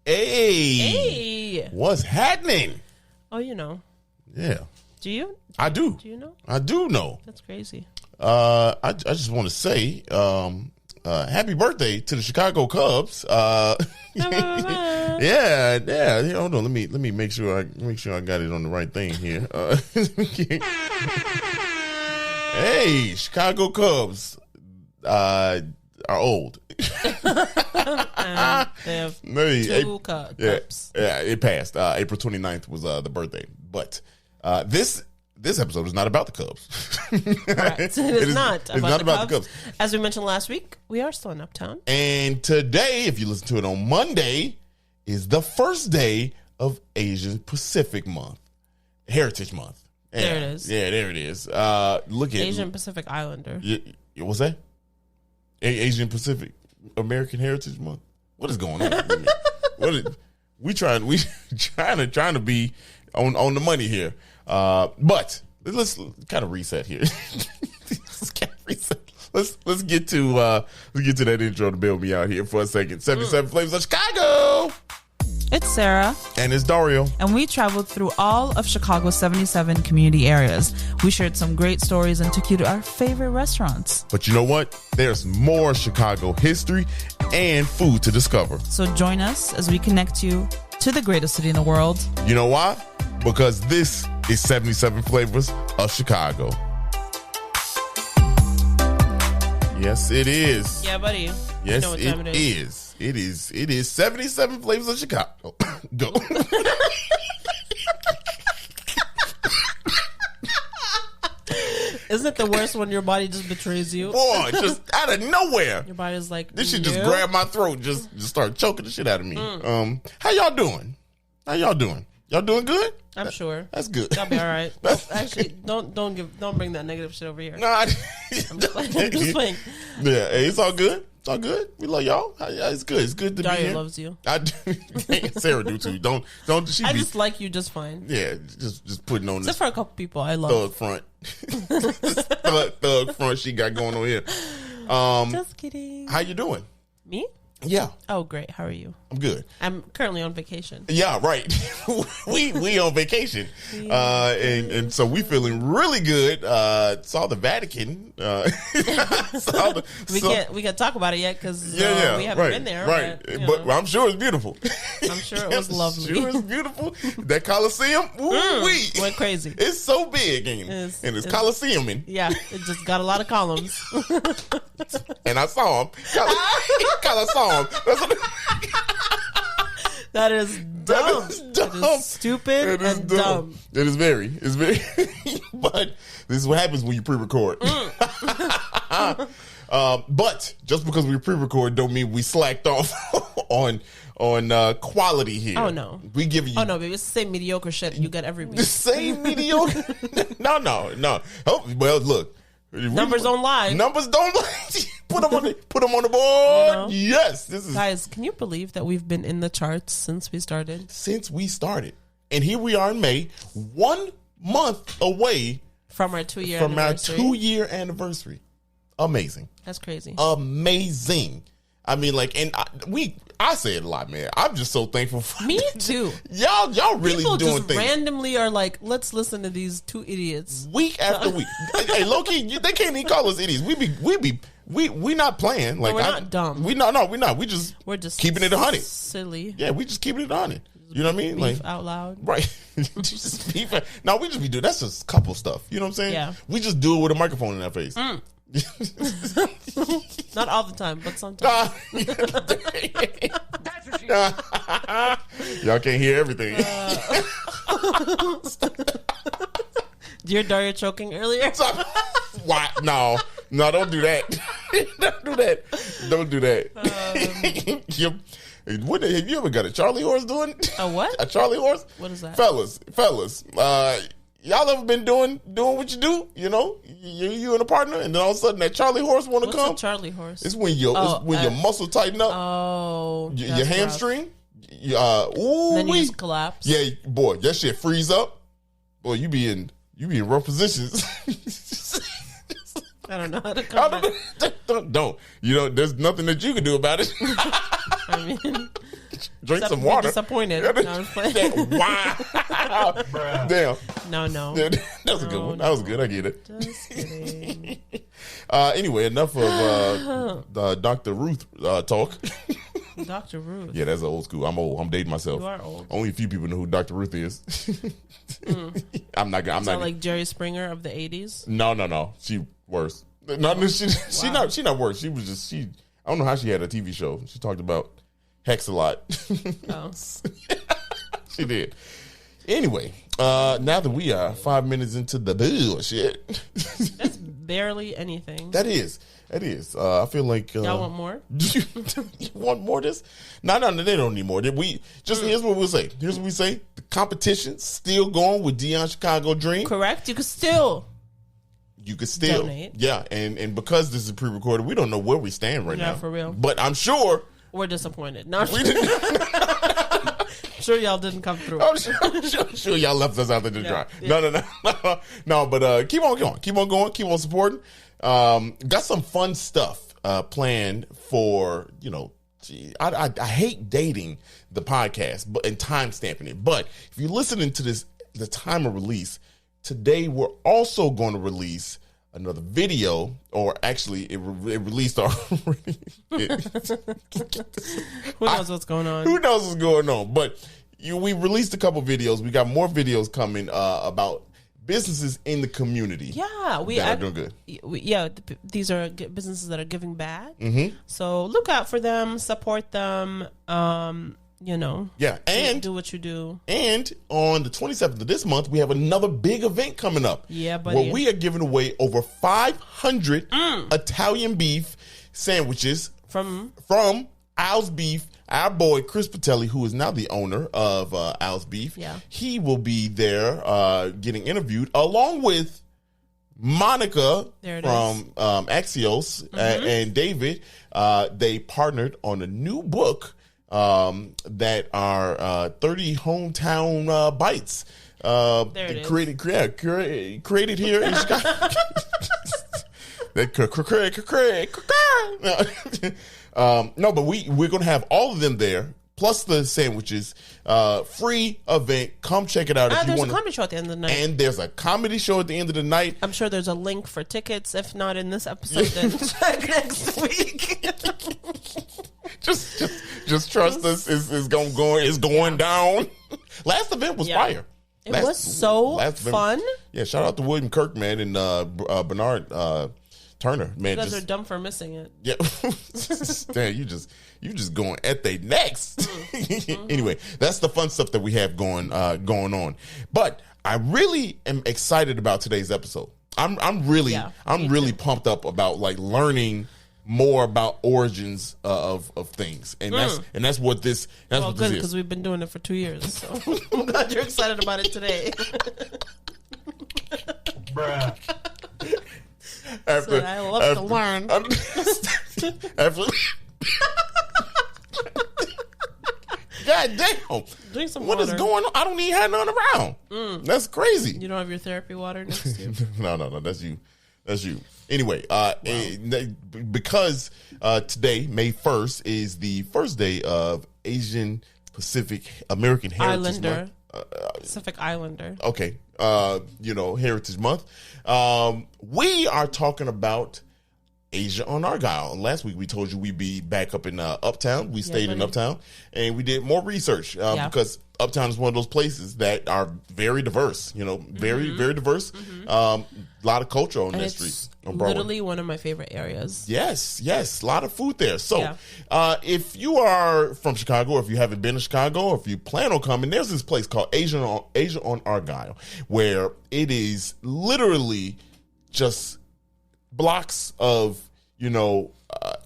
Hey. What's happening? Oh, you know. Yeah. Do you? I do. Do you know? I do know. That's crazy. I just want to say happy birthday to the Chicago Cubs. Yeah. Hold on. Let me make sure I got it on the right thing here. Hey, Chicago Cubs are old. They have two cups. Yeah, it passed. April 29th was the birthday. But this episode is not about the Cubs. Correct. It's not about the Cubs. Cubs. As we mentioned last week, we are still in Uptown. And today, if you listen to it on Monday, is the first day of Asian Pacific Month. Heritage Month. Yeah. There it is. Yeah, there it is. Look at Asian Pacific Islander. What's that? Asian Pacific American Heritage Month. What is going on? We trying to be on the money here. But let's kind of reset here. Let's get to that intro to bail me out here for a second. 77 Flavors of Chicago. It's Sarah. And it's Dario. And we traveled through all of Chicago's 77 community areas. We shared some great stories and took you to our favorite restaurants. But you know what? There's more Chicago history and food to discover. So join us as we connect you to the greatest city in the world. You know why? Because this is 77 Flavors of Chicago. Yes, it is. Yeah, buddy. Yes, you know what time it is. It is 77 Flavors of Chicago. Go. Isn't it the worst when your body just betrays you? Boy, just out of nowhere. Your body's like, this shit just grabbed my throat, just start choking the shit out of me. How y'all doing? Y'all doing good? I'm sure. That's good. I'll be all right. Actually, don't bring that negative shit over here. No, I'm just playing. Yeah, hey, it's all good. It's all good. We love y'all. It's good. It's good to be here. Loves you. I do. Sarah do too. Don't. I just like you just fine. Yeah, just putting on Except this for a couple people I love. thug front. thug front she got going on here. Just kidding. How you doing? Me? Yeah. Oh, great. How are you? I'm good. I'm currently on vacation. Yeah, right. we on vacation. And so we feeling really good. Saw the Vatican. We can't talk about it yet because we haven't been there. Right. But I'm sure it's beautiful. I'm sure it was lovely. Sure it's beautiful. That Coliseum, went crazy. It's so big, and it's Coliseuming. Yeah, it just got a lot of columns. And I saw him. Coliseum. That is dumb. That is stupid and dumb. It's very. But this is what happens when you pre-record. But just because we pre-record don't mean we slacked off on quality here. Oh no, we give you. Oh no, baby, it's the same mediocre shit you get every week. The same mediocre. No. Oh, well, look. Numbers don't lie. Numbers don't lie. Put them on the board. You know? Yes, this is. Guys, can you believe that we've been in the charts since we started? And here we are in May, 1 month away from our 2-year anniversary. Amazing. That's crazy. Amazing. I mean, I say it a lot, man. I'm just so thankful for me too. Y'all really people doing just things. Randomly are like, let's listen to these two idiots week after week. Hey, low key, they can't even call us idiots. We not playing. Like, we're not dumb. We're not. We're just keeping it 100. Silly. Yeah, we just keeping it 100. You know what I mean? Beef out loud. Right. Just beef. No, we just be doing. That's just couple stuff. You know what I'm saying? Yeah. We just do it with a microphone in our face. Not all the time, but sometimes. Y'all can't hear everything. Did your Dario choking earlier? Why? No, don't do that. Don't do that. Have you ever got a Charlie horse doing? A what? A Charlie horse? What is that? Fellas. Y'all ever been doing what you do? You know, you and a partner, and then all of a sudden that Charlie horse want to come. What's a Charlie horse? It's when your muscle tighten up. Oh, your hamstring. Then you just collapse. Yeah, boy, that shit freeze up. Boy, you be in rough positions. I don't know how to cover Don't. You know, there's nothing that you can do about it. I mean, Drink Except some be water. Disappointed. No, I'm playing. Wow. Damn. No. That was a good one. That was good. I get it. Just kidding. Anyway, enough of Dr. Ruth talk. Dr. Ruth. Yeah, that's old school. I'm old. I'm dating myself. You are old. Only a few people know who Dr. Ruth is. I'm not. Sound like Jerry Springer of the 80s? No. She worse. No, she not worse. She was just I don't know how she had a TV show. She talked about Hex a lot. Oh. She did. Anyway, now that we are 5 minutes into the bullshit. That's barely anything. That is. I feel like y'all want more? You want more of this? No, they don't need more. Here's what we'll say. Here's what we say. The competition's still going with Dion Chicago Dream. Correct. You could still donate. Yeah, and because this is pre-recorded, we don't know where we stand right now. For real. But I'm sure we're disappointed. No, I'm sure y'all didn't come through. I'm sure y'all left us out there to dry. Yeah. No. But keep on going. Keep on supporting. Got some fun stuff planned for, I hate dating the podcast and time stamping it. But if you're listening to this, the time of release, today we're also going to release another video, or actually it released already. Who knows what's going on? Who knows what's going on? But we released a couple videos. We got more videos coming about businesses in the community. Yeah, we are doing good. These are businesses that are giving back. Mm-hmm. So look out for them, support them. Yeah, and do what you do. And on the 27th of this month, we have another big event coming up. Yeah, buddy. Where we are giving away over 500 Italian beef sandwiches from Al's Beef. Our boy Chris Patelli, who is now the owner of Al's Beef, he will be there getting interviewed along with Monica from Axios and David. They partnered on a new book that are 30 hometown bites. Created here in Chicago. No, but we're gonna have all of them there, plus the sandwiches. Free event. Come check it out if you want. There's a comedy show at the end of the night. And there's a comedy show at the end of the night. I'm sure there's a link for tickets. If not in this episode, then check next week. Just trust us. It's going down. Last event was fire. It was so fun. Yeah, shout out to William Kirkman and Bernard Turner. Man, you guys are dumb for missing it. Yeah, damn, you just going at they next. Anyway, that's the fun stuff that we have going on. But I really am excited about today's episode. I'm really pumped up about like learning more about origins of things, and that's what this. That's well, what good, this is. because we've been doing it for 2 years. So I'm glad you're excited about it today. Bruh. I love to learn. God damn! Drink some what water. Is going on? I don't even have none around. That's crazy. You don't have your therapy water next to you? No. That's you. Anyway, because today, May 1st, is the first day of Asian Pacific American Heritage Month. Pacific Islander. Okay. Heritage Month. We are talking about Asia on Argyle. And last week we told you we'd be back up in Uptown. We stayed in Uptown and we did more research because Uptown is one of those places that are very diverse, very, very diverse. A lot of culture on that street. On Broadway. Literally one of my favorite areas. Yes. A lot of food there. So if you are from Chicago, or if you haven't been to Chicago, or if you plan on coming, there's this place called Asia on Argyle, where it is literally just blocks of,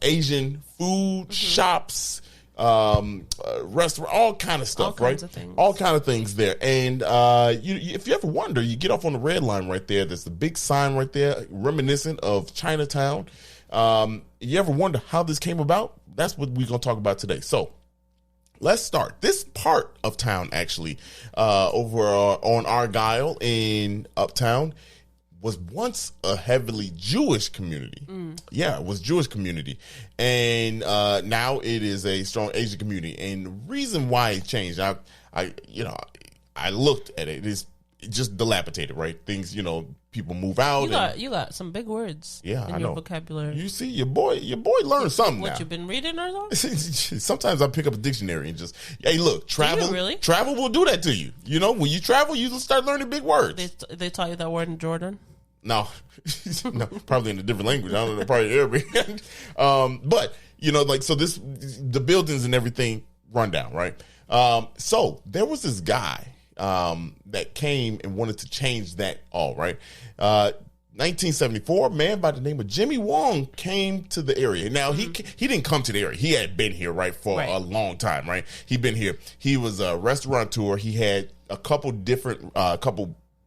Asian food, shops, restaurant, all kind of stuff, all kinds of things. All kind of things there. And if you ever wonder, you get off on the red line right there. There's the big sign right there, reminiscent of Chinatown. You ever wonder how this came about? That's what we're going to talk about today. So let's start. This part of town, actually, over on Argyle in Uptown, was once a heavily Jewish community. Yeah, it was Jewish community. And now it is a strong Asian community. And the reason why it changed, I looked at it, it's just dilapidated, right? Things, people move out. You got some big words in your vocabulary. You see, your boy learned something now. What, you've been reading or something? Sometimes I pick up a dictionary and just, hey, look, travel. Really? Travel will do that to you. When you travel, you start learning big words. They taught you that word in Jordan? No, no, probably in a different language. I don't know, probably Arabic. But so the buildings and everything run down, right? So there was this guy that came and wanted to change that all, right? 1974, a man by the name of Jimmy Wong came to the area. Now, he didn't come to the area. He had been here, right, for a long time, right? He'd been here. He was a restaurateur. He had a couple different,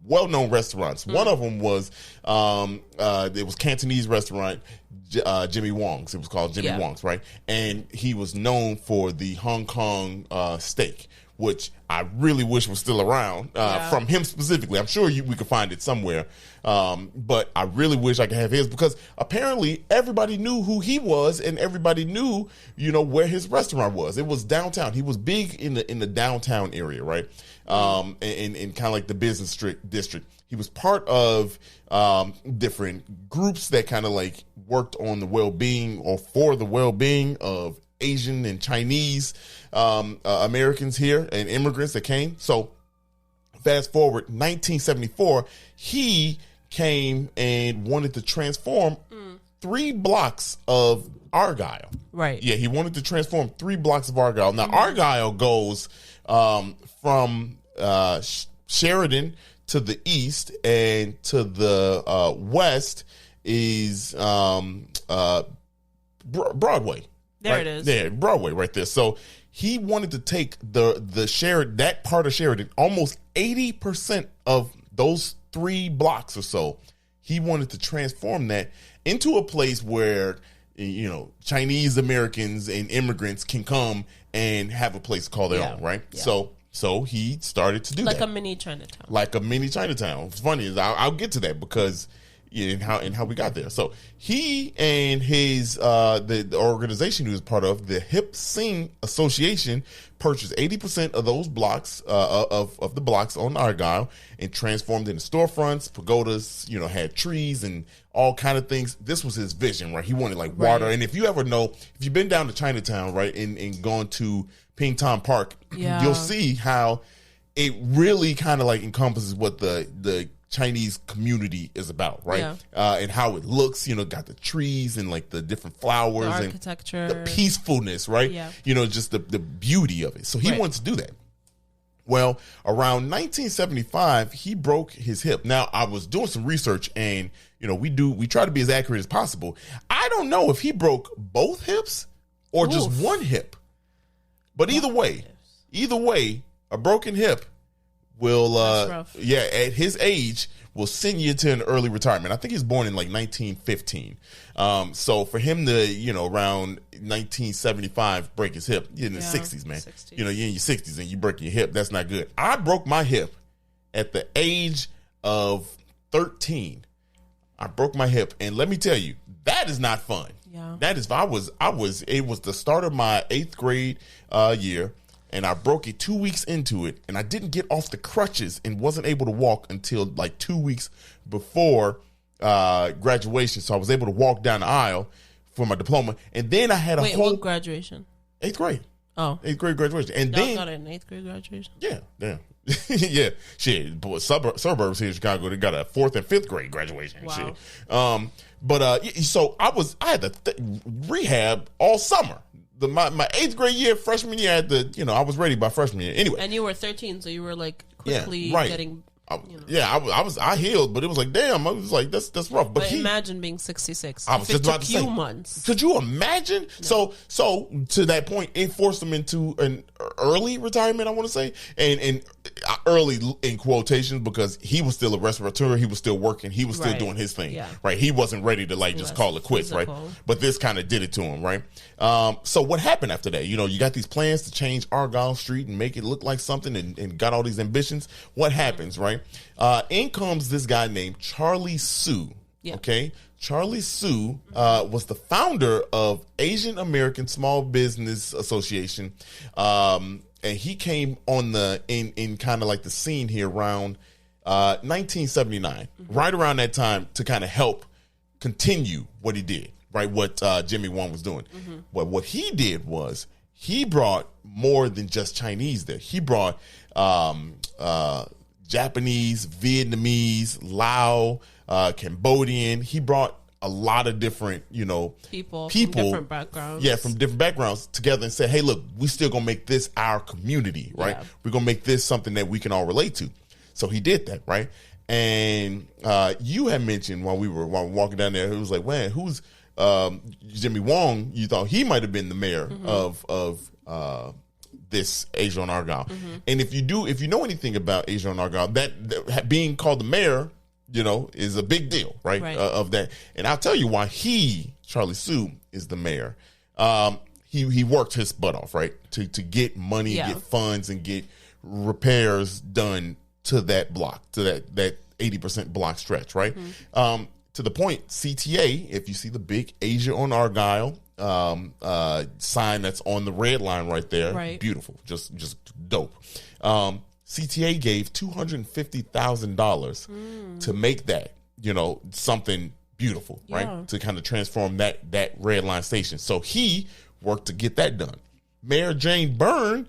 well-known restaurants. One of them was, it was Cantonese restaurant, Jimmy Wong's. It was called Jimmy Wong's, right? And he was known for the Hong Kong steak, which I really wish was still around from him specifically. I'm sure we could find it somewhere. But I really wish I could have his, because apparently everybody knew who he was and everybody knew, where his restaurant was. It was downtown. He was big in the downtown area, right? In kind of like the business district. He was part of different groups that kind of like worked on the well-being or for the well-being of Asian and Chinese Americans here and immigrants that came. So fast forward 1974, he came and wanted to transform 3 blocks of Argyle. Right. Yeah, he wanted to transform 3 blocks of Argyle. Now, Argyle goes from Sheridan to the east, and to the west is Broadway. There it is. Yeah, Broadway right there. So he wanted to take the Sheridan, that part of Sheridan, almost 80% of those 3 blocks or so. He wanted to transform that into a place where Chinese Americans and immigrants can come and have a place to call their own, right? Yeah. So he started to do that. Like a mini Chinatown. Like a mini Chinatown. What's funny is I'll get to that because and how we got there. So he and his the organization he was part of, the Hip Sing Association, purchased 80% of those blocks of the blocks on Argyle and transformed into storefronts, pagodas, had trees and all kind of things. This was his vision, right? He wanted like water. And if you ever know, if you've been down to Chinatown, right, and gone to Ping Tom Park, you'll see how it really kind of like encompasses what the Chinese community is about, right? Yeah. And how it looks, got the trees and like the different flowers, the architecture, and the peacefulness, right? Yeah. Just the beauty of it. So he wanted to do that. Well, around 1975, he broke his hip. Now, I was doing some research, and we try to be as accurate as possible. I don't know if he broke both hips or just one hip. But either way, a broken hip will, at his age, will send you to an early retirement. I think he was born in like 1915. So for him to, around 1975, break his hip, you're in the 60s, man. 60s. You're in your 60s and you break your hip. That's not good. I broke my hip at the age of 13. I broke my hip, and let me tell you, that is not fun. Yeah. That is, it was the start of my 8th grade year, and I broke it 2 weeks into it, and I didn't get off the crutches and wasn't able to walk until like 2 weeks before graduation. So I was able to walk down the aisle for my diploma, and then I had what graduation? 8th grade. Oh. 8th grade graduation. And y'all got an 8th grade graduation? Yeah, damn. Yeah, shit. But suburbs here in Chicago, they got a 4th and 5th grade graduation. Wow. Shit. So I had to rehab all summer. My 8th grade year, freshman year, I was ready by freshman year. Anyway. And you were 13, so you were like quickly getting. I healed, but it was like, damn, I was like, that's rough. But imagine being 66. I was just about to say, months. Could you imagine? No. So to that point, it forced him into an early retirement, I want to say, and early in quotations, because he was still a restaurateur. He was still working. He was still Right. doing his thing. Yeah. Right. He wasn't ready to like just Less call it quits. physical. Right. But this kind of did it to him. Right. So what happened after that? You know, you got these plans to change Argyle Street and make it look like something, and got all these ambitions. What happens? Right. In comes this guy named Charlie Sue. Yeah. Okay. Charlie Sue was the founder of Asian American Small Business Association. And he came on in kind of like the scene here around 1979, right around that time, to kind of help continue what he did, right? What Jimmy Wong was doing. But what he did was he brought more than just Chinese there. He brought Japanese, Vietnamese, Lao, Cambodian. He brought a lot of different, people from different backgrounds. Yeah, from different backgrounds together, and said, hey, look, we still going to make this our community, right? Yeah. We're going to make this something that we can all relate to. So he did that, right? And you had mentioned while we were walking down there, it was like, man, who's Jimmy Wong? You thought he might have been the mayor of this Asia on Argyle. And if you know anything about Asia on Argyle, that being called the mayor, is a big deal, right? Of that. And I'll tell you why Charlie Sue, is the mayor. He worked his butt off, right? To get money, get funds, and get repairs done to that block, to that 80% block stretch, right? To the point, CTA, if you see the big Asia on Argyle sign that's on the red line right there, beautiful, just dope. CTA gave $250,000 to make that, something beautiful, right? To kind of transform that red line station. So he worked to get that done. Mayor Jane Byrne,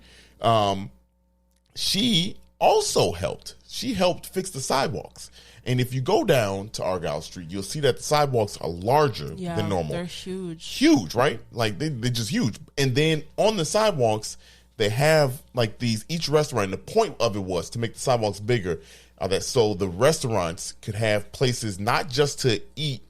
she also helped. She helped fix the sidewalks. And if you go down to Argyle Street, you'll see that the sidewalks are larger than normal. They're huge. Huge, right? Like they're just huge. And then on the sidewalks, they have like each restaurant. The point of it was to make the sidewalks bigger, so the restaurants could have places not just to eat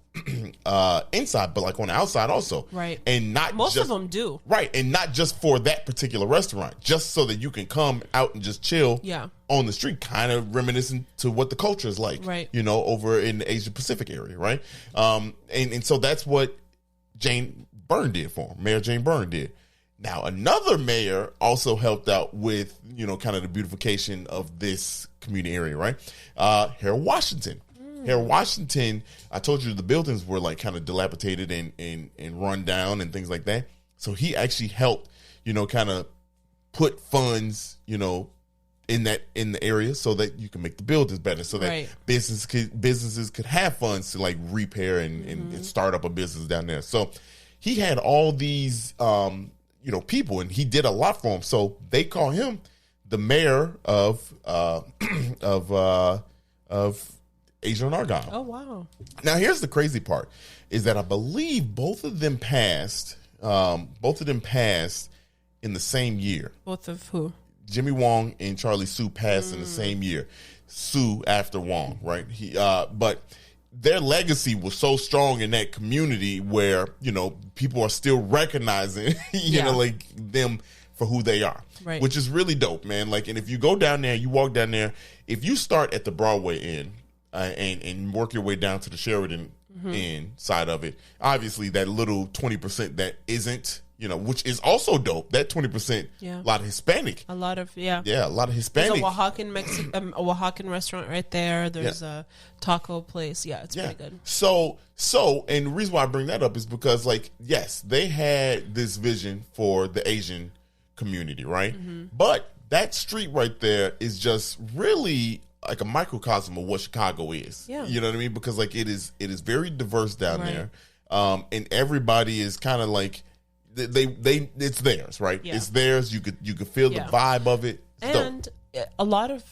inside, but like on the outside also. Right. And most of them do. Right. And not just for that particular restaurant, just so that you can come out and just chill on the street, kind of reminiscent to what the culture is like, right? Over in the Asia Pacific area, right? And so that's what Jane Byrne did for him. Mayor Jane Byrne did. Now, another mayor also helped out with, kind of the beautification of this community area, right? Harold Washington. Harold Washington, I told you the buildings were like kind of dilapidated and run down and things like that. So he actually helped, kind of put funds, in the area so that you can make the buildings better, so that businesses could have funds to like repair and start up a business down there. So he had all these, people, and he did a lot for them. So they call him the mayor of Asia on Argyle. Oh, wow. Now, here's the crazy part, is that I believe both of them passed in the same year. Both of who? Jimmy Wong and Charlie Sue passed in the same year. Sue after Wong, right? But their legacy was so strong in that community where, people are still recognizing, like them for who they are, which is really dope, man. Like, and if you go down there, you walk down there, if you start at the Broadway end and work your way down to the Sheridan end side of it, obviously that little 20% that isn't, which is also dope. That 20%, a lot of Hispanic. A lot of, a lot of Hispanic. There's a Oaxacan restaurant right there. There's a taco place. Yeah, it's pretty good. So, and the reason why I bring that up is because, like, yes, they had this vision for the Asian community, right? But that street right there is just really like a microcosm of what Chicago is. Yeah. You know what I mean? Because like it is very diverse down there. And everybody is kind of like, they it's theirs, right? Yeah. It's theirs. You could feel the vibe of it. It's and dope. a lot of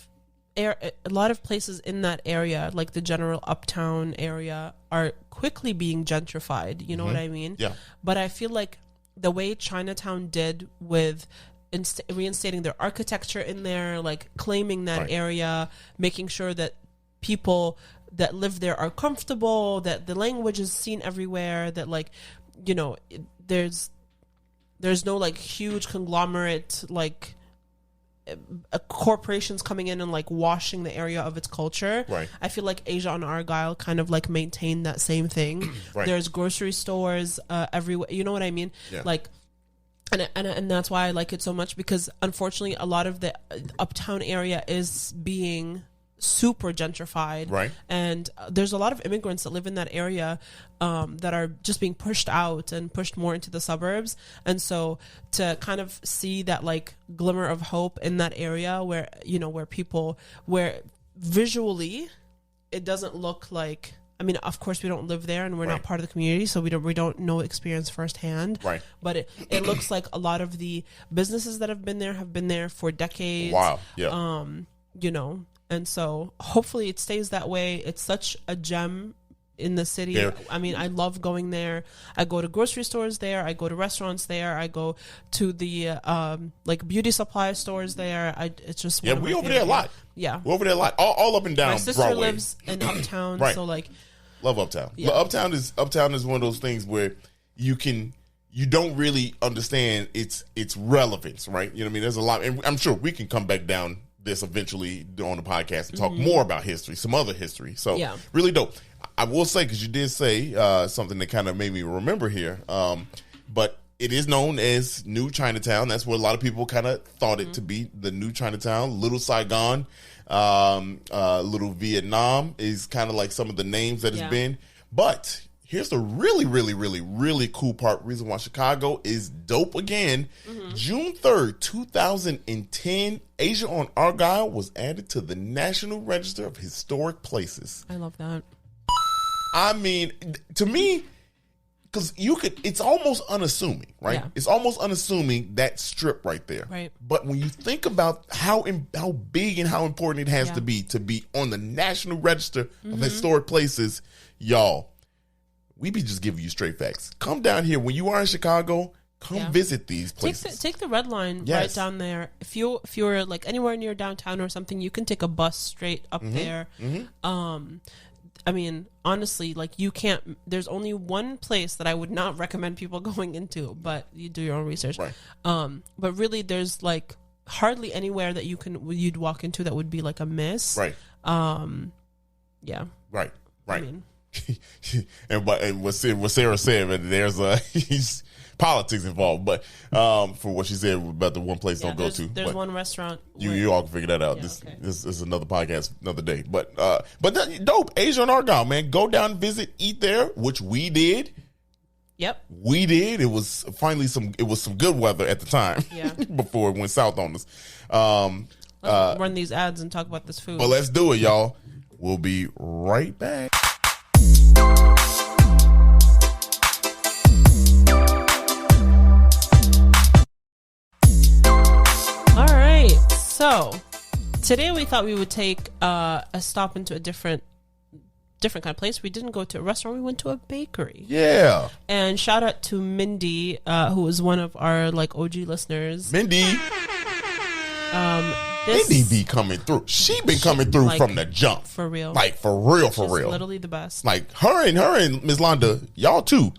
places in that area, like the general Uptown area, are quickly being gentrified. You know what I mean? Yeah. But I feel like the way Chinatown did with reinstating their architecture in there, like claiming that area, making sure that people that live there are comfortable, that the language is seen everywhere, that like, there's no like huge conglomerate like corporations coming in and like washing the area of its culture. Right. I feel like Asia on Argyle kind of like maintained that same thing. Right. There's grocery stores everywhere. You know what I mean? Yeah. Like, and that's why I like it so much, because unfortunately a lot of the Uptown area is being super gentrified, right? And there's a lot of immigrants that live in that area that are just being pushed out and pushed more into the suburbs. And so to kind of see that like glimmer of hope in that area where, you know, where visually it doesn't look like, I mean, of course we don't live there and we're not part of the community, so we don't know experience firsthand. Right. But it looks like a lot of the businesses that have been there for decades. Wow. Yeah. You know, and so hopefully it stays that way. It's such a gem in the city. Yeah. I mean, I love going there. I go to grocery stores there. I go to restaurants there. I go to the like beauty supply stores there. It's just one of my we over favorite. there a lot. Yeah, we're over there a lot. All up and down. my sister Broadway. lives in Uptown, Right. so like Love Uptown. Yeah. Uptown is one of those things where you don't really understand its relevance, right? You know what I mean? There's a lot, and I'm sure we can come back down this eventually on the podcast and talk more about history, some other history. So Yeah. really dope. I will say, because you did say something that kind of made me remember here, but it is known as New Chinatown. That's what a lot of people kind of thought it to be, the New Chinatown. Little Saigon, Little Vietnam is kind of like some of the names that it's Yeah. been. But here's the really, really, really, really cool part. Reason why Chicago is dope again. June 3rd, 2010, Asia on Argyle was added to the National Register of Historic Places. I love that. I mean, to me, because it's almost unassuming, right? Yeah. It's almost unassuming, that strip right there. Right. But when you think about how big and how important it has Yeah. to be on the National Register of Historic Places, y'all, we be just giving you straight facts. Come down here when you are in Chicago. Come Yeah. visit these places. Take the red line right Yes. down there. If you're like anywhere near downtown or something, you can take a bus straight up there. I mean, honestly, like there's only one place that I would not recommend people going into, but you do your own research. Right. But really there's like hardly anywhere that you'd walk into that would be like a miss. Right. Yeah. Right. I mean, and what Sarah said, there's politics involved, but for what she said about the one place don't go to. There's but one restaurant. you all can figure that out. Yeah, This okay. is another podcast, another day. But dope. Asia on Argyle, man. Go down, visit, eat there, which we did. Yep. We did. It was finally some good weather at the time. Yeah. Before it went south on us. Let's run these ads and talk about this food. But let's do it, y'all. We'll be right back. All right. So today we thought we would take a stop into a different kind of place. We didn't go to a restaurant. We went to a bakery. Yeah. And shout out to Mindy, who is one of our like OG listeners. Mindy be coming through. She been coming through like, from the jump. For real. Like for real. She's literally the best. Like her and Ms. Londa, y'all too.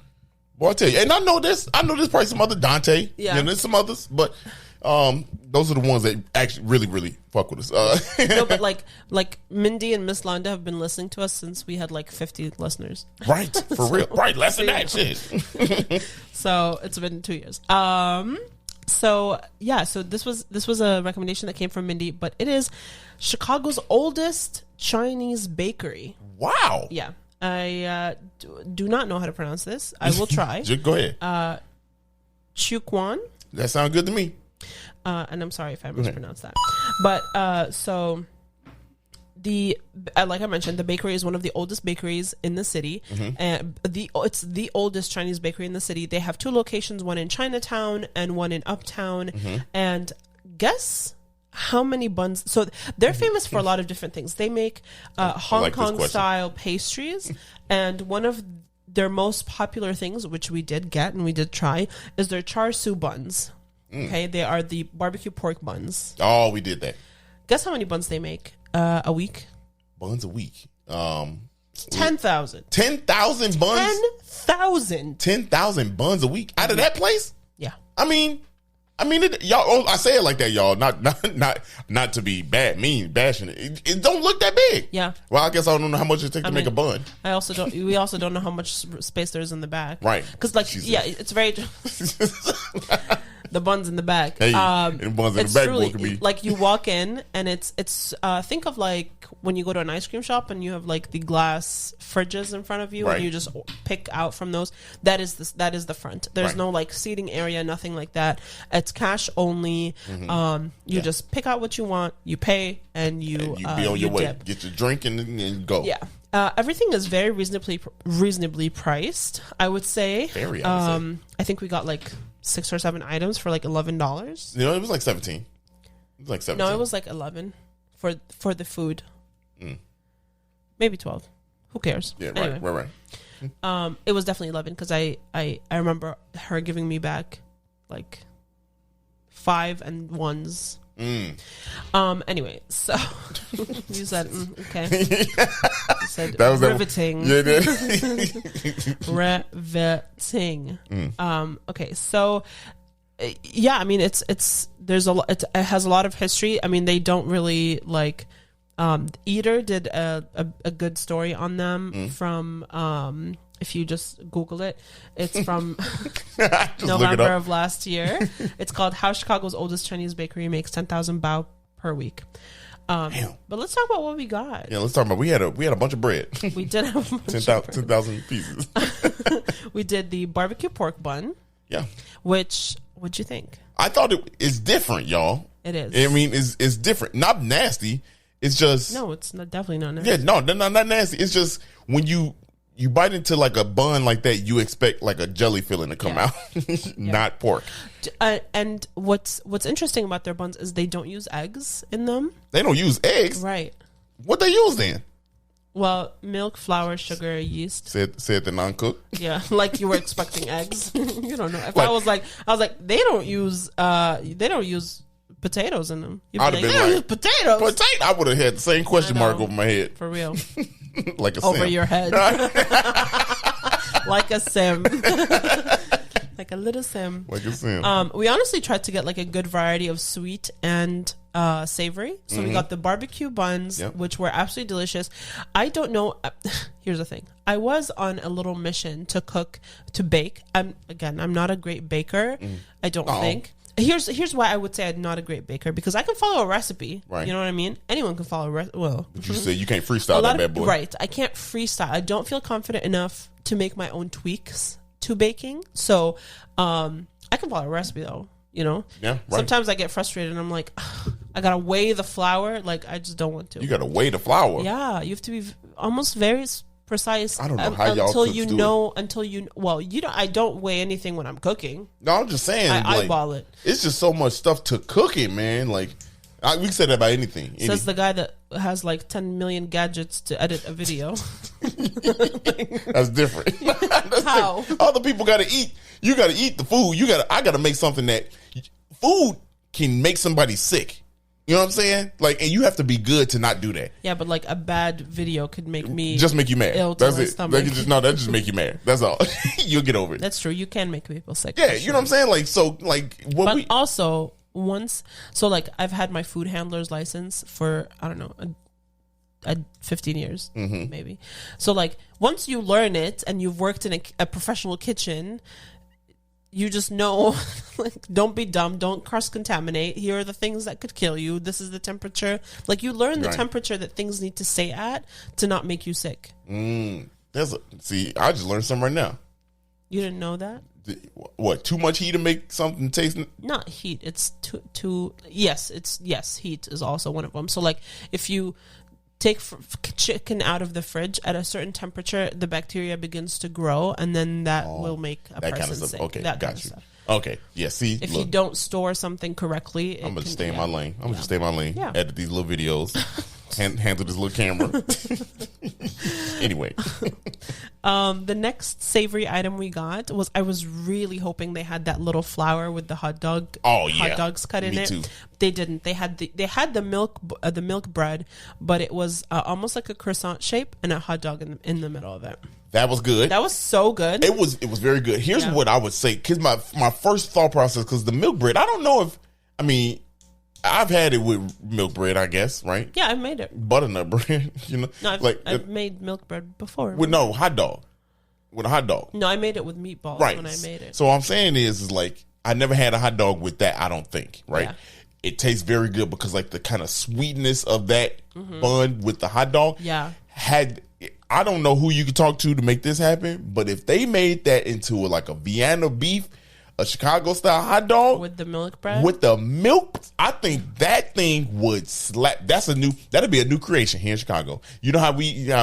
Boy, I tell you. And I know there's probably some other Dante. Yeah. You know, there's some others, but those are the ones that actually really, really fuck with us. No, but like Mindy and Miss Londa have been listening to us since we had like 50 listeners. Right. For real. Right. Less than that shit. So it's been 2 years. So this was a recommendation that came from Mindy, but it is Chicago's oldest Chinese bakery. Wow. Yeah. I do not know how to pronounce this. I will try. Just go ahead. Chuquan. That sounds good to me. And I'm sorry if I mispronounced that. But so like I mentioned, the bakery is one of the oldest bakeries in the city, and it's the oldest Chinese bakery in the city. They have two locations, one in Chinatown and one in Uptown. And guess how many buns? So they're famous for a lot of different things. They make Hong Kong style pastries, and one of their most popular things, which we did get and we did try, is their char siu buns. Okay, they are the barbecue pork buns. Oh, we did that. Guess how many buns they make a week? Buns a week. 10,000. 10,000 buns? 10,000. 10,000 buns a week out of that place? Yeah. I mean, I mean, y'all. Oh, I say it like that, y'all. Not to be bashing it. It don't look that big. Yeah. Well, I guess I don't know how much it takes to make a bun. I also don't. We also don't know how much space there is in the back. Right. Because it's very. The buns in the back. Hey, and buns in the back truly, could be like you walk in and it's think of like when you go to an ice cream shop and you have like the glass fridges in front of you right. and you just pick out from those. That is the front. There's right. no like seating area, nothing like that. It's cash only. Mm-hmm. You just pick out what you want, you pay, and you be on your way. dip. Get your drink and go. Yeah. Everything is very reasonably priced, I would say. I think we got like 6 or 7 items for like $11. You know, it was like 17. It was like 17. No, it was like 11 for the food. Maybe 12. Who cares? Yeah, anyway. right. It was definitely 11 because I remember her giving me back like 5 and 1s. Anyway, so you said okay. You said that was riveting. Yeah, riveting. Okay, so yeah, I mean it has a lot of history. I mean they don't really like Eater did a good story on them from if you just Google it, it's from November of last year. It's called How Chicago's Oldest Chinese Bakery Makes 10,000 bao per week. But let's talk about what we got. Yeah, let's talk about we had a bunch of bread. We did have a bunch 10,000 pieces. We did the barbecue pork bun. Yeah. What'd you think? I thought it's different, y'all. It is. I mean, it's different. Not nasty. It's just no. It's definitely not nasty. Yeah, no, not nasty. It's just when you bite into like a bun like that, you expect like a jelly filling to come out, not pork. And what's interesting about their buns is they don't use eggs in them. They don't use eggs, right? What they use then? Well, milk, flour, sugar, yeast. Said the non-cook. Yeah, like you were expecting eggs. You don't know. If I was like, they don't use potatoes in them. You'd be they don't use potatoes. I would have had the same question mark over my head. For real. Like a over sim. your head. Like a sim. Like a little sim. Like a sim. We honestly tried to get like a good variety of sweet and savory. So we got the barbecue buns, which were absolutely delicious. I don't know. Here's the thing. I was on a little mission to bake. I'm not a great baker. I don't think. Here's why I would say I'm not a great baker, because I can follow a recipe. Right. You know what I mean? Anyone can follow a recipe. Well, but you said you can't freestyle that bad boy. Right. I can't freestyle. I don't feel confident enough to make my own tweaks to baking. So I can follow a recipe though. You know? Yeah. Right. Sometimes I get frustrated and I'm like, I gotta weigh the flour. Like I just don't want to. You gotta weigh the flour. Yeah. You have to be almost very precise. I don't know how y'all until you know. Well, you don't. I don't weigh anything when I'm cooking. No, I'm just saying. I eyeball it. It's just so much stuff to cook it, man. Like we can say that about anything. Says the guy that has like 10 million gadgets to edit a video. That's different. That's how? Different. Other people got to eat. You got to eat the food. I got to make something that food can make somebody sick. You know what I'm saying? Like, and you have to be good to not do that. Yeah, but like a bad video could make me just make you mad. That's it. That just make you mad. That's all. You'll get over it. That's true. You can make people sick. Yeah, you know what I'm saying? Like, so, like, also once, so like I've had my food handler's license for I don't know, 15 years maybe. So like once you learn it and you've worked in a professional kitchen, you just know, like, don't be dumb. Don't cross-contaminate. Here are the things that could kill you. This is the temperature. Like, you learn the temperature that things need to stay at to not make you sick. See, I just learned something right now. You didn't know that? What, too much heat to make something taste? Not heat. It's too yes, heat is also one of them. So, like, if you take chicken out of the fridge at a certain temperature, the bacteria begins to grow, and then that will make a person kind of stuff. sick. Okay, that got kind you. Of stuff. Okay, yeah. See, if you don't store something correctly, I'm gonna stay in my lane. I'm gonna just stay in my lane. Yeah. Edit these little videos. Handle this little camera. Anyway, the next savory item we got was, I was really hoping they had that little flour with the hot dog. Oh yeah, hot dogs cut in Me it. Too. They didn't. They had the milk bread, but it was almost like a croissant shape and a hot dog in the middle of it. That was good. That was so good. It was very good. Here's what I would say, because my first thought process, because the milk bread, I don't know if, I mean, I've had it with milk bread, I guess, right? Yeah, I've made it. Butternut bread, No, I've made milk bread before. With hot dog. With a hot dog. No, I made it with meatballs when I made it. So what I'm saying is like, I never had a hot dog with that, I don't think, right? Yeah. It tastes very good because like the kind of sweetness of that bun with the hot dog I don't know who you could talk to make this happen, but if they made that into like a Vienna beef, a Chicago style hot dog with the milk bread, I think that thing would slap. That'd be a new creation here in Chicago. You know how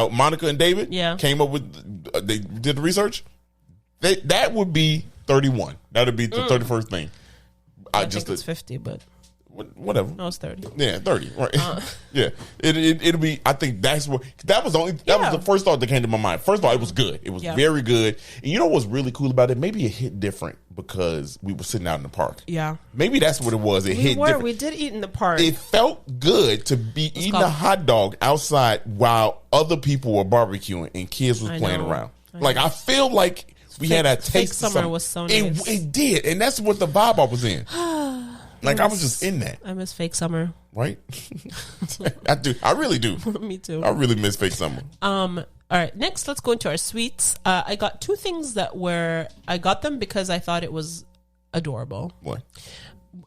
Monica and David came up with, they did the research? That would be 31. That would be the 31st thing. I think it's 50, but whatever. No, it's 30. Yeah, 30. Right. Yeah. It'll be, I think that was the first thought that came to my mind. First of all, it was good. It was very good. And you know what's really cool about it? Maybe it hit different because we were sitting out in the park. Yeah. Maybe that's what it was. It hit different. We did eat in the park. It felt good to be eating a hot dog outside while other people were barbecuing and kids was playing around. Like, I feel like we had a taste fake of summer was so nice. It did. And that's what the vibe I was in. Like, I was just in that. I miss fake summer. Right? I do. I really do. Me too. I really miss fake summer. All right. Next, let's go into our sweets. I got two things I got them because I thought it was adorable. What?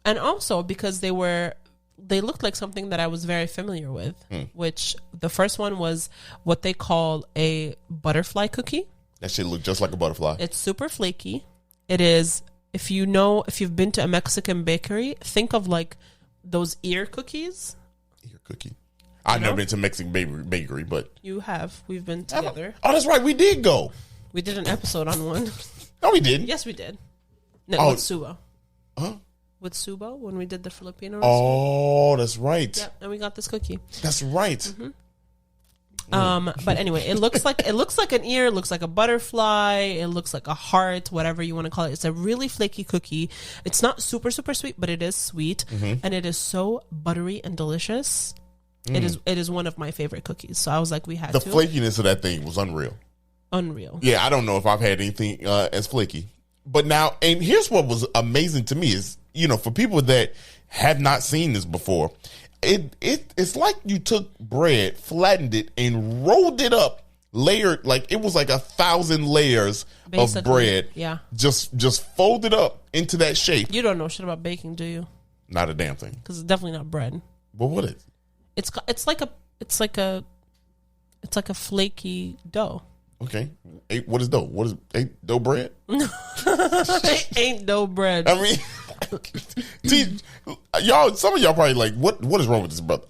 And also because they looked like something that I was very familiar with, which the first one was what they call a butterfly cookie. That shit look just like a butterfly. It's super flaky. It is. If you've been to a Mexican bakery, think of like those ear cookies. Ear cookie. I've never been to Mexican bakery, but you have. We've been together. Oh, that's right. We did go. We did an episode on one. No, we didn't. Yes, we did. No, with Subo. Huh? With Subo when we did the Filipino recipe. Oh, that's right. Yep, and we got this cookie. That's right. Mm-hmm. But anyway, it looks like an ear, it looks like a butterfly, it looks like a heart, whatever you want to call it. It's a really flaky cookie. It's not super, super sweet, but it is sweet, and it is so buttery and delicious. It is one of my favorite cookies. So I was like, the flakiness of that thing was unreal. Unreal. Yeah, I don't know if I've had anything as flaky. But now, and here's what was amazing to me is, for people that have not seen this before, it's like you took bread, flattened it, and rolled it up, layered, like it was like 1,000 layers of bread. Yeah. Just folded up into that shape. You don't know shit about baking, do you? Not a damn thing. Because it's definitely not bread. Well, what is? It's like a flaky dough. Okay. What is dough? Ain't dough bread? Ain't dough bread. I mean, some of y'all probably like, what is wrong with this brother?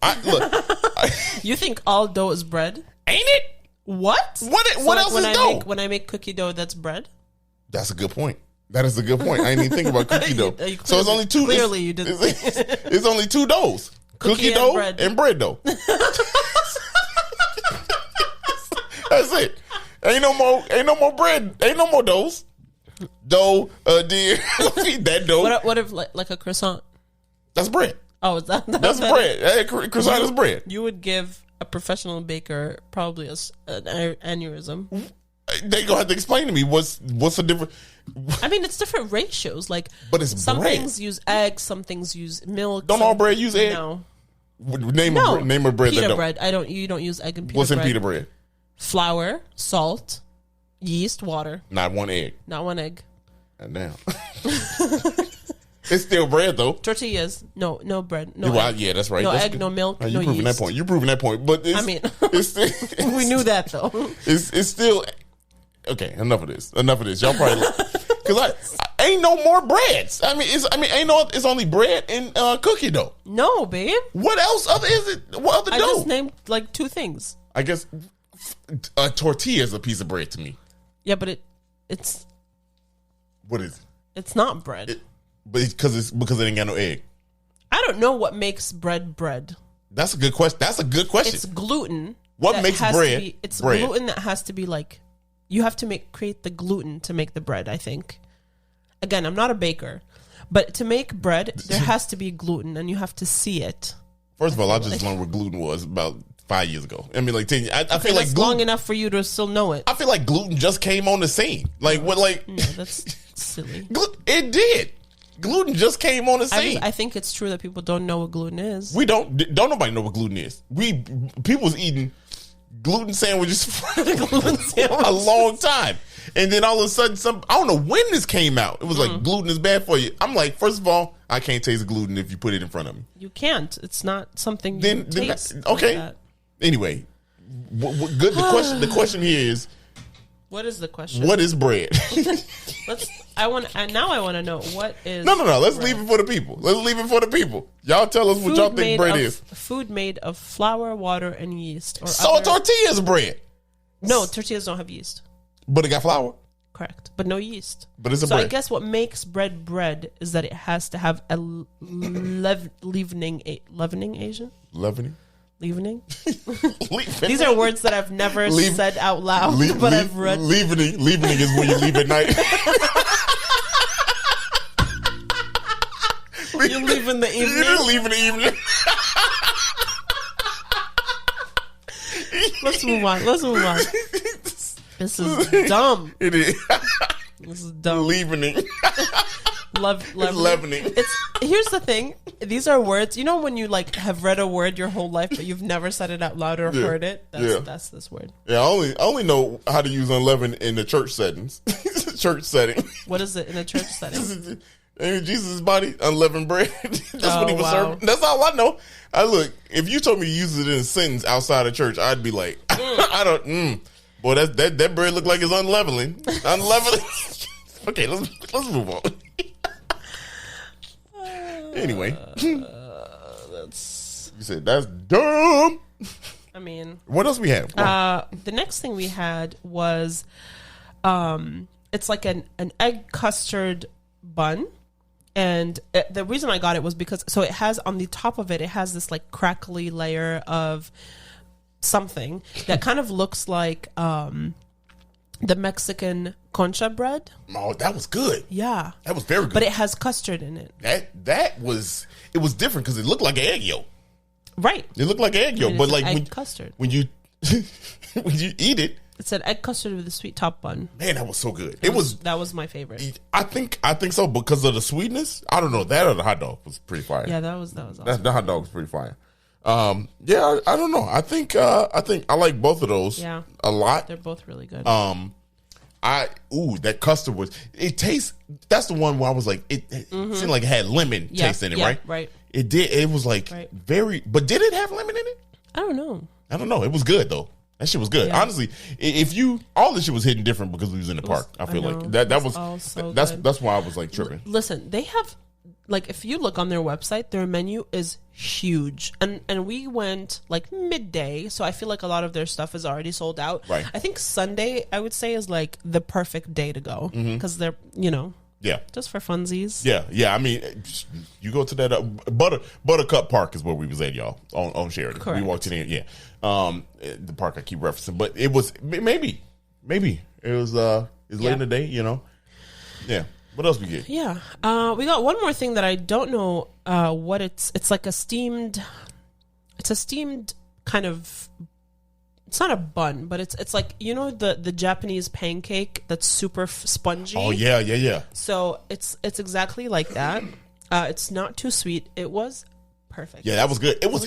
You think all dough is bread? Ain't it? What? What else is dough? When I make cookie dough, that's bread? That's a good point. That is a good point. I didn't even think about cookie dough. So it's only two. Clearly, you didn't. It's only two doughs: cookie dough and bread dough. That's it. Ain't no more bread. Ain't no more doughs. Dough, dear. That dough. What if like a croissant? That's bread. Oh, is that? That's bread. Hey, croissant is bread. You would give a professional baker probably an aneurysm. They gonna have to explain to me what's the difference. I mean, it's different ratios. Like, but it's some bread. Things use eggs, some things use milk. Don't all bread use egg? No. Name a bread. Pita that don't. bread. You don't use egg in pita What's bread. in pita bread? Flour, salt, yeast, water. Not one egg. Not one egg. Damn. It's still bread though. Tortillas, no bread, no egg. Yeah, that's right. No that's egg, good. no milk, no yeast. You're proving that point. But it's still, we knew that though. It's still okay. Enough of this. Y'all probably because I ain't no more breads. It's only bread and cookie dough. No, babe. What else is it? What other dough? I just named like two things. I guess a tortilla is a piece of bread to me. Yeah, but it's what is it? It's not bread. Because it ain't got no egg. I don't know what makes bread. That's a good question. It's gluten. What makes bread? It's bread. gluten that has to be like, you have to create the gluten to make the bread, I think. Again, I'm not a baker, but to make bread, there has to be gluten and you have to see it. First of all, I just learned what gluten was about 5 years ago. I mean, like 10 years. I Okay, feel like that's long enough for you to still know it. I feel like gluten just came on the scene. Like what? Like No, that's silly. it did. Gluten just came on the scene. I think it's true that people don't know what gluten is. We don't nobody know what gluten is. People was eating gluten sandwiches for a long time. And then all of a sudden, I don't know when this came out. It was like gluten is bad for you. I'm like, first of all, I can't taste gluten if you put it in front of me. You can't. It's not something you taste. Okay. Like that. Anyway, good. The question here is, what is the question? what is bread? I want to know what is. No. Let's leave it for the people. Y'all tell us what y'all think bread is. Food made of flour, water, and yeast. So a tortilla is bread. No, tortillas don't have yeast. But it got flour. Correct, but no yeast. But it's a bread. bread. I guess what makes bread is that it has to have a leavening agent. Leavening. Leavening. These are words that I've never said out loud, but I've read. Leavening is when you leave at night. You leave in the evening. You leave in the evening. Let's move on. This is dumb. It is. This is dumb. Leavening. Leavening. Here's the thing. These are words. You know when you like have read a word your whole life, but you've never said it out loud or heard it? That's this word. Yeah, I only know how to use unleavened in the church settings. Church setting. What is it in a church setting? Jesus' body, unleavened bread. That's what he was serving. That's all I know. If you told me to use it in a sentence outside of church, I'd be like, boy, that bread look like it's unleavening. Okay, let's move on. Anyway, you said that's dumb. I mean, what else we have? The next thing we had was, it's like an egg custard bun. And the reason I got it was because, so it has on the top of it, it has this like crackly layer of something that kind of looks like the Mexican concha bread. Oh, that was good. Yeah. That was very good. But it has custard in it. It was different because it looked like an egg yolk. Right. It looked like egg yolk, but like egg custard. When you eat it, it's an egg custard with a sweet top bun. Man, that was so good. That was my favorite. I think so because of the sweetness. I don't know, that or the hot dog was pretty fire. Yeah, that was awesome. The hot dog was pretty fire. Yeah, I don't know. I think I like both of those. Yeah, a lot. They're both really good. That custard it tastes. That's the one where I was like, it seemed like it had lemon taste in it, right? Right. It did. It was like very. But did it have lemon in it? I don't know. It was good though. That shit was good. Yeah. Honestly, all this shit was hitting different because we was in the park. I feel like that was that's why I was like tripping. Listen, they have like if you look on their website, their menu is huge, and we went like midday, so I feel like a lot of their stuff is already sold out. Right. I think Sunday I would say is like the perfect day to go because they're yeah, just for funsies. Yeah. I mean, you go to that Buttercup Park is where we was at, y'all, on Sheridan. Correct. We walked in there. Yeah, the park I keep referencing, but it was maybe it was late in the day. Yeah. What else we get? Yeah, we got one more thing that I don't know what it's. It's like a steamed. It's a steamed kind of. It's not a bun, but it's like the Japanese pancake that's super spongy. Oh yeah. So it's exactly like that. It's not too sweet. It was perfect. Yeah, that was good. It was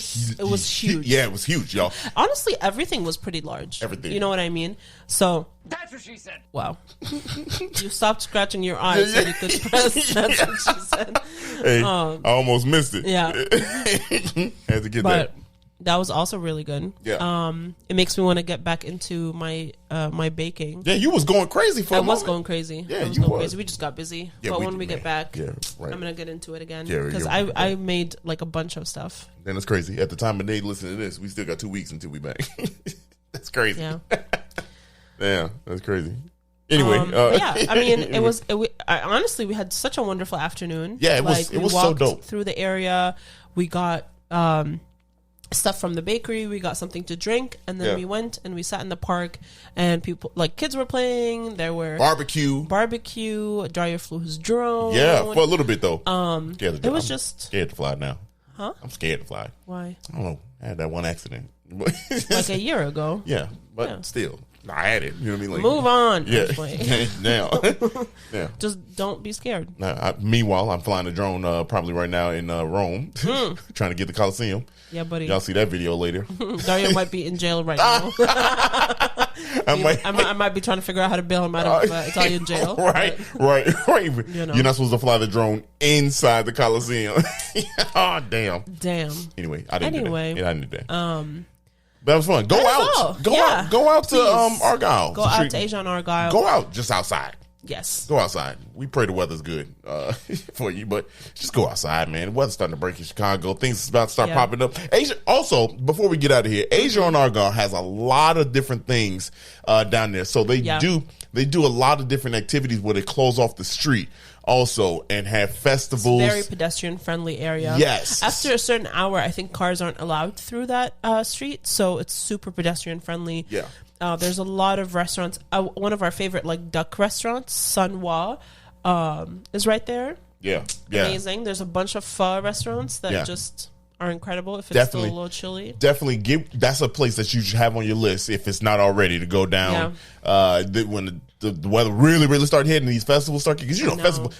huge. Yeah, it was huge, y'all. Honestly, everything was pretty large. Everything. You know what I mean? So that's what she said. Wow. You stopped scratching your eyes so you could press. That's what she said. Hey, I almost missed it. Yeah. Had to get that. That was also really good. Yeah. It makes me want to get back into my my baking. Yeah, you was going crazy for a moment. I was going crazy. Yeah, you was. Crazy. We just got busy. Yeah, but when we get back, right. I'm going to get into it again. Yeah, because I made like a bunch of stuff. Then it's crazy. At the time of day listening to this, we still got 2 weeks until we back. That's crazy. Yeah. Yeah, that's crazy. Anyway. Yeah, I mean, honestly, we had such a wonderful afternoon. Yeah, it was so dope. Through the area. We got stuff from the bakery, we got something to drink, and then we went and we sat in the park, and people like kids were playing. There were barbecue. Dryer flew his drone. Yeah, for a little bit though. It was just scared to fly now. Huh? I'm scared to fly. Why? I don't know. I had that one accident. Like a year ago. Yeah, but still, I had it. You know what I mean? Like, move on. Yeah. Now, yeah. Just don't be scared. Meanwhile, I'm flying a drone probably right now in Rome, trying to get the Coliseum. Yeah, buddy. Y'all see that video later. Dario might be in jail right now. I might be trying to figure out how to bail him out of Italian jail. Right. You know. You're not supposed to fly the drone inside the Coliseum. Oh, damn. Anyway, I didn't do that. Yeah, I didn't do that. But that was fun. Go out. Go out to Argyle. Go out to Asia on Argyle. Go out just outside. Yes. Go outside. We pray the weather's good for you, but just go outside, man. The weather's starting to break in Chicago. Things is about to start popping up. Asia, also, before we get out of here, Asia on Argyle has a lot of different things down there. So they do a lot of different activities where they close off the street also and have festivals. It's very pedestrian friendly area. Yes. After a certain hour, I think cars aren't allowed through that street, so it's super pedestrian friendly. Yeah. There's a lot of restaurants. One of our favorite duck restaurants, Sunwa, is right there. Yeah. Amazing. There's a bunch of pho restaurants that just are incredible if it's still a little chilly. Definitely that's a place that you should have on your list if it's not already to go down. When the weather really start hitting, these festivals start, because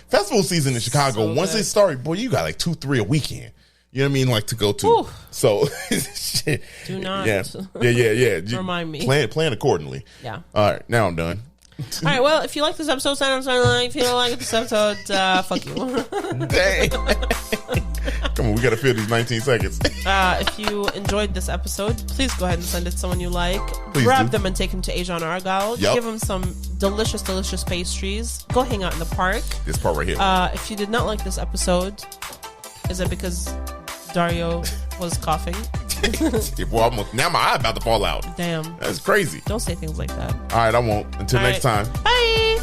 festival season in Chicago, once it started, boy, you got like 2-3 a weekend. You know what I mean? Like to go to. Whew. So, shit. Do not. Yeah. Remind me. Plan accordingly. Yeah. All right. Now I'm done. All right. Well, if you like this episode, sign up. If you don't like this episode, fuck you. Dang. Come on. We got to fill these 19 seconds. If you enjoyed this episode, please go ahead and send it to someone you like. Please Grab them and take them to Asia on Argyle. Yep. Give them some delicious pastries. Go hang out in the park. This part right here. If you did not like this episode, is it because Dario was coughing? Well, now my eye about to fall out. Damn. That's crazy. Don't say things like that. All right, I won't. Until next time. Bye.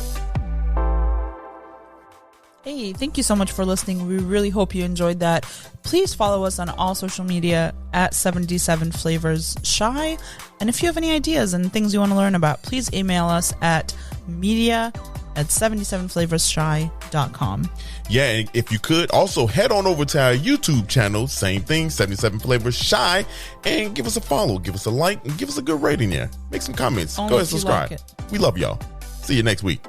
Hey, thank you so much for listening. We really hope you enjoyed that. Please follow us on all social media at 77 Flavors Shy. And if you have any ideas and things you want to learn about, please email us at media@77flavorsshy.com. Yeah, and if you could, also head on over to our YouTube channel, same thing, 77 Flavors Shy, and give us a follow, give us a like, and give us a good rating there. Make some comments. Only Go ahead and if you subscribe. like it. We love y'all. See you next week.